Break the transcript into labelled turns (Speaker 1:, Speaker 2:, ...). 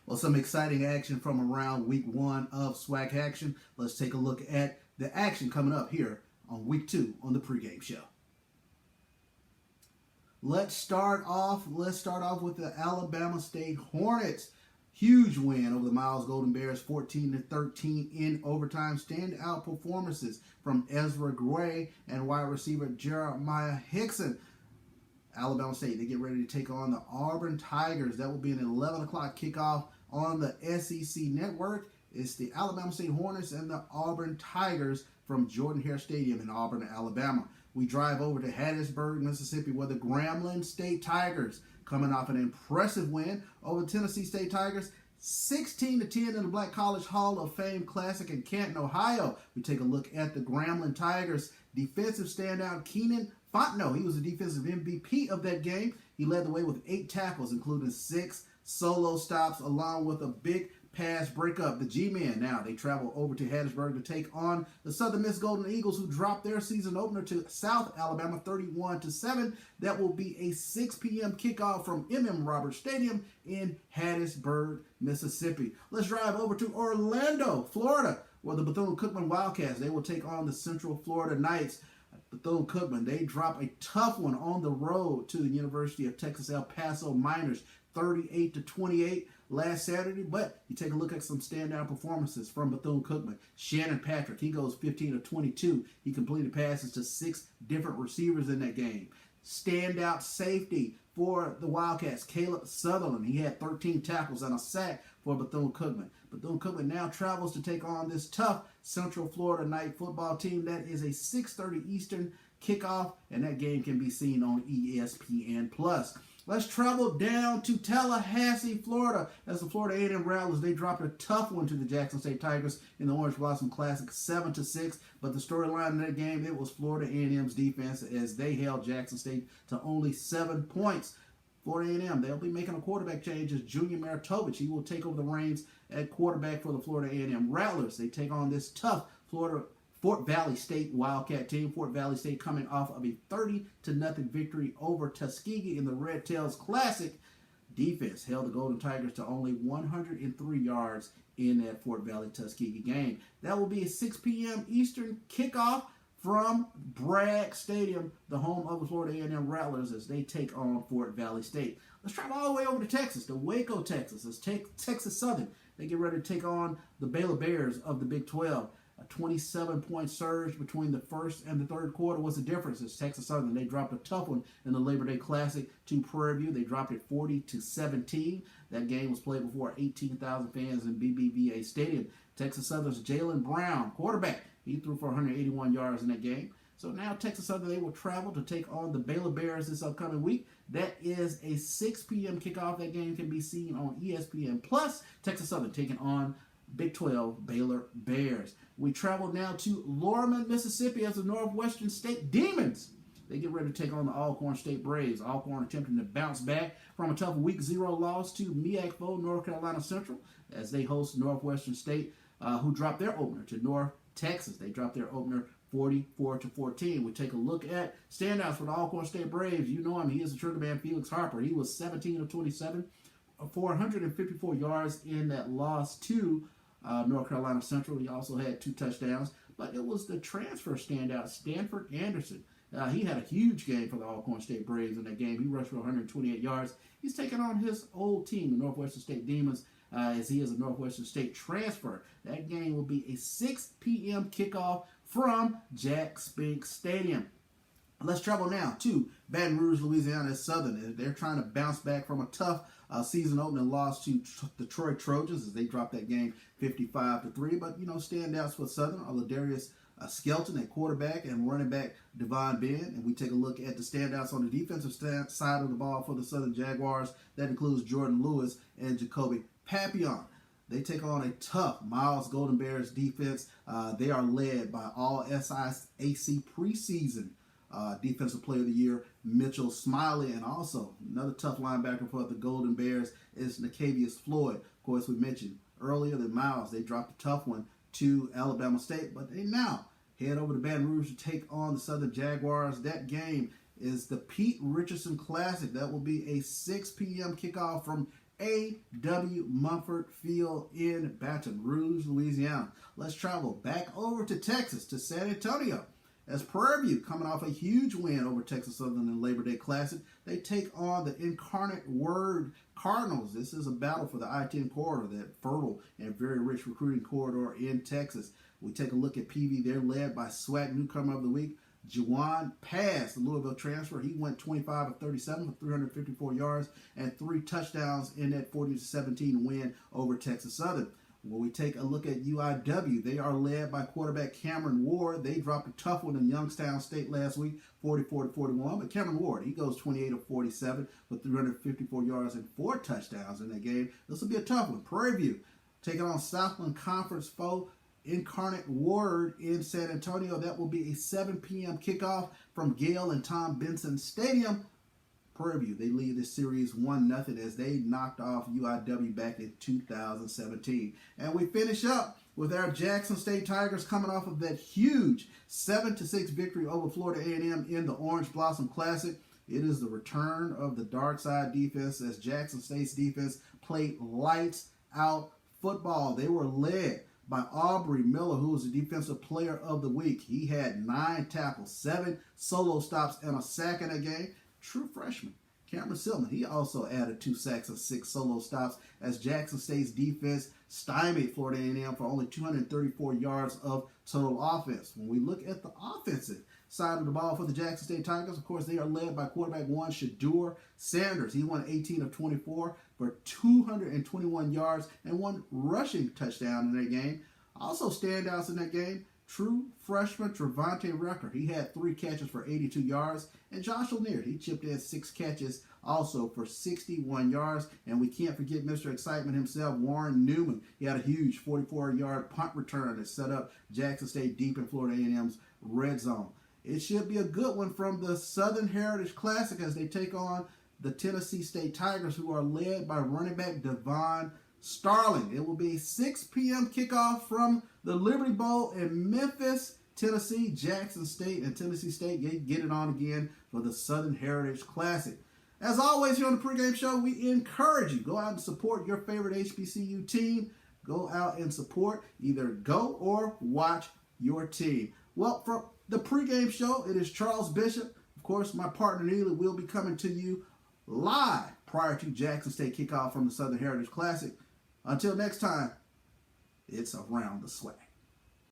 Speaker 1: Well, some exciting action from around week one of SWAC action. Let's take a look at the action coming up here on week two on the pregame show. Let's start off with the Alabama State Hornets. Huge win over the Miles Golden Bears, 14-13 in overtime. Standout performances from Ezra Gray and wide receiver Jeremiah Hickson. Alabama State, they get ready to take on the Auburn Tigers. That will be an 11 o'clock kickoff on the SEC network. It's the Alabama State Hornets and the Auburn Tigers from Jordan-Hare Stadium in Auburn, Alabama. We drive over to Hattiesburg, Mississippi, where the Grambling State Tigers, coming off an impressive win over Tennessee State Tigers, 16-10 in the Black College Hall of Fame Classic in Canton, Ohio. We take a look at the Grambling Tigers defensive standout Keenan Fontenot. He was the defensive MVP of that game. He led the way with 8 tackles, including 6 solo stops, along with a big pass breakup. The G-Men now, they travel over to Hattiesburg to take on the Southern Miss Golden Eagles, who dropped their season opener to South Alabama 31-7. That will be a 6 p.m. kickoff from M.M. Roberts Stadium in Hattiesburg, Mississippi. Let's drive over to Orlando, Florida, where the Bethune-cookman Wildcats, they will take on the Central Florida Knights. Bethune-cookman, they drop a tough one on the road to the University of Texas El Paso Miners, 38-28 last Saturday. But you take a look at some standout performances from Bethune-cookman. Shannon Patrick, he goes 15-22. He completed passes to 6 different receivers in that game. Standout safety for the Wildcats, Caleb Sutherland. He had 13 tackles and a sack for Bethune-cookman. Bethune-cookman now travels to take on this tough Central Florida Night football team. That is a 6:30 Eastern kickoff, and that game can be seen on ESPN+. Let's travel down to Tallahassee, Florida, as the Florida A&M Rattlers, they dropped a tough one to the Jackson State Tigers in the Orange Blossom Classic, 7-6. But the storyline in that game, it was Florida A&M's defense, as they held Jackson State to only 7 points. Florida A&M, they'll be making a quarterback change as Junior Maritovich. He will take over the reins at quarterback for the Florida A&M Rattlers. They take on this tough Fort Valley State Wildcat team. Fort Valley State coming off of a 30-0 victory over Tuskegee in the Red Tails Classic. Defense held the Golden Tigers to only 103 yards in that Fort Valley Tuskegee game. That will be a 6 p.m. Eastern kickoff from Bragg Stadium, the home of the Florida A&M Rattlers, as they take on Fort Valley State. Let's travel all the way over to Texas, to Waco, Texas. As Texas Southern, they get ready to take on the Baylor Bears of the Big 12. A 27-point surge between the first and the third quarter was the difference, as Texas Southern, they dropped a tough one in the Labor Day Classic to Prairie. They dropped it 40-17. That game was played before 18,000 fans in BBVA Stadium. Texas Southern's Jalen Brown, quarterback, he threw for 181 yards in that game. So now Texas Southern, they will travel to take on the Baylor Bears this upcoming week. That is a 6 p.m. kickoff. That game can be seen on ESPN+. Texas Southern taking on Big 12 Baylor Bears. We travel now to Lorman, Mississippi, as the Northwestern State Demons, they get ready to take on the Alcorn State Braves. Alcorn attempting to bounce back from a tough Week 0 loss to MEAC foe North Carolina Central, as they host Northwestern State, who dropped their opener to North Texas. They dropped their opener 44-14. We take a look at standouts for the Alcorn State Braves. You know him. He is the trigger man, Felix Harper. He was 17-27 for 154 yards in that loss to North Carolina Central. He also had 2 touchdowns. But it was the transfer standout, Stanford Anderson. He had a huge game for the Alcorn State Braves in that game. He rushed for 128 yards. He's taking on his old team, the Northwestern State Demons, as he is a Northwestern State transfer. That game will be a 6 p.m. kickoff from Jack Spink Stadium. Let's travel now to Baton Rouge, Louisiana, as Southern. They're trying to bounce back from a tough season opening loss to the Troy Trojans, as they dropped that game 55-3. But, standouts for Southern are Ladarius Skelton at quarterback and running back Devon Ben. And we take a look at the standouts on the defensive side of the ball for the Southern Jaguars. That includes Jordan Lewis and Jacoby Papillon. They take on a tough Miles Golden Bears defense. They are led by all SIAC preseason Defensive Player of the Year, Mitchell Smiley, and also another tough linebacker for the Golden Bears is Nicavius Floyd. Of course, we mentioned earlier that Miles, they dropped a tough one to Alabama State, but they now head over to Baton Rouge to take on the Southern Jaguars. That game is the Pete Richardson Classic. That will be a 6 p.m. kickoff from A.W. Mumford Field in Baton Rouge, Louisiana. Let's travel back over to Texas, to San Antonio, as Prairie coming off a huge win over Texas Southern in Labor Day Classic. They take on the Incarnate Word Cardinals. This is a battle for the I-10 corridor, that fertile and very rich recruiting corridor in Texas. We take a look at PV. They're led by SWAC Newcomer of the Week, Juwan Pass, the Louisville transfer. He went 25 of 37 for 354 yards and 3 touchdowns in that 40-17 win over Texas Southern. When we take a look at UIW, they are led by quarterback Cameron Ward. They dropped a tough one in Youngstown State last week, 44-41. But Cameron Ward, he goes 28 of 47 with 354 yards and 4 touchdowns in that game. This will be a tough one. Prairie taking on Southland Conference foe Incarnate Word in San Antonio. That will be a 7 p.m. kickoff from Gale and Tom Benson Stadium. Prairie, they lead this series 1-0 as they knocked off UIW back in 2017. And we finish up with our Jackson State Tigers coming off of that huge 7-6 victory over Florida A&M in the Orange Blossom Classic. It is the return of the dark side defense as Jackson State's defense played lights out football. They were led by Aubrey Miller, who was the Defensive Player of the Week. He had 9 tackles, 7 solo stops, and a sack in a game. True freshman Cameron Silman, he also added 2 sacks and 6 solo stops as Jackson State's defense stymied Florida A&M for only 234 yards of total offense. When we look at the offensive side of the ball for the Jackson State Tigers, of course, they are led by quarterback one Shador Sanders. He won 18 of 24 for 221 yards and 1 rushing touchdown in that game. Also standouts in that game, true freshman Trevante Rucker. He had 3 catches for 82 yards. And Josh Lanier, he chipped in 6 catches also for 61 yards. And we can't forget Mr. Excitement himself, Warren Newman. He had a huge 44-yard punt return that set up Jackson State deep in Florida A&M's red zone. It should be a good one from the Southern Heritage Classic as they take on the Tennessee State Tigers, who are led by running back Devon Starling. It will be a 6 p.m. kickoff from the Liberty Bowl in Memphis, Tennessee. Jackson State and Tennessee State get it on again for the Southern Heritage Classic. As always, here on the Pregame Show, we encourage you, go out and support your favorite HBCU team. Go out and support, either go or watch your team. Well, for the Pregame Show, it is Charles Bishop. Of course, my partner Neely will be coming to you live prior to Jackson State kickoff from the Southern Heritage Classic. Until next time, it's Around the SWAC.